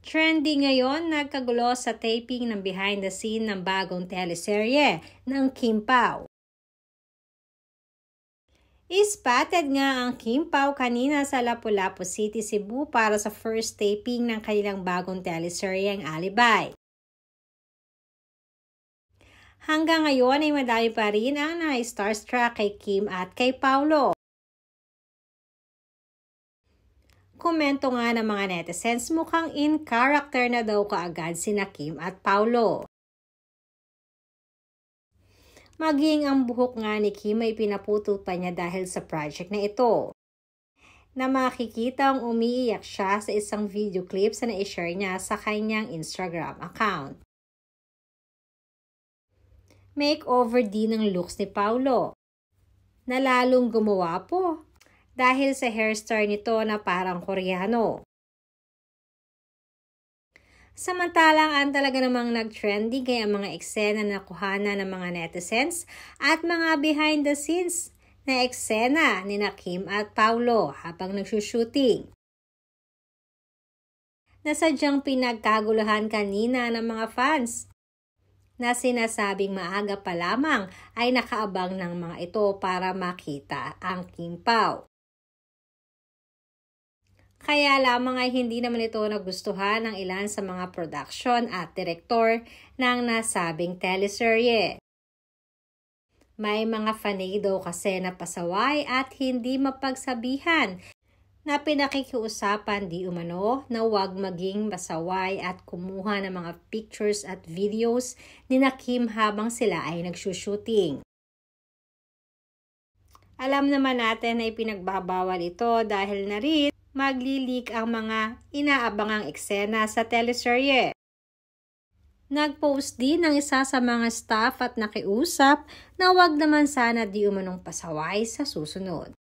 Trending ngayon, nagkagulo sa taping ng behind the scene ng bagong teleserye ng Kim Pao. Spotted nga ang Kim Pao kanina sa Lapu-Lapu City, Cebu para sa first taping ng kanilang bagong teleserye ang Alibay. Hanggang ngayon ay madami pa rin ang na-starstruck kay Kim at kay Paulo. Komento nga ng mga netizens, mukhang in character na daw kaagad sina Kim at Paulo. Maging ang buhok nga ni Kim ay pinaputol pa niya dahil sa project na ito. Na makikita ang umiiyak siya sa isang video clip sa na-share niya sa kanyang Instagram account. Makeover din ng looks ni Paulo, na lalong gumawa po dahil sa hairstyle nito na parang Koreano. Samantalang ang talaga namang nag-trending ay ang mga eksena na nakuhanan ng mga netizens at mga behind the scenes na eksena ni Kim at Paulo habang nagsushooting. Nasadyang pinagkaguluhan kanina ng mga fans na sinasabing maaga pa lamang ay nakaabang ng mga ito para makita ang Kim Pao. Kaya lamang ay hindi naman ito nagustuhan ng ilan sa mga production at direktor ng nasabing teleserye. May mga fanay daw kasi na pasaway at hindi mapagsabihan na pinakikiusapan di umano na huwag maging pasaway at kumuha ng mga pictures at videos ni Kim habang sila ay nagsushooting. Alam naman natin na ipinagbabawal ito dahil na rin magli-leak ang mga inaabangang eksena sa teleserye. Nag-post din ng isa sa mga staff at nakiusap na huwag naman sana di umanong pasaway sa susunod.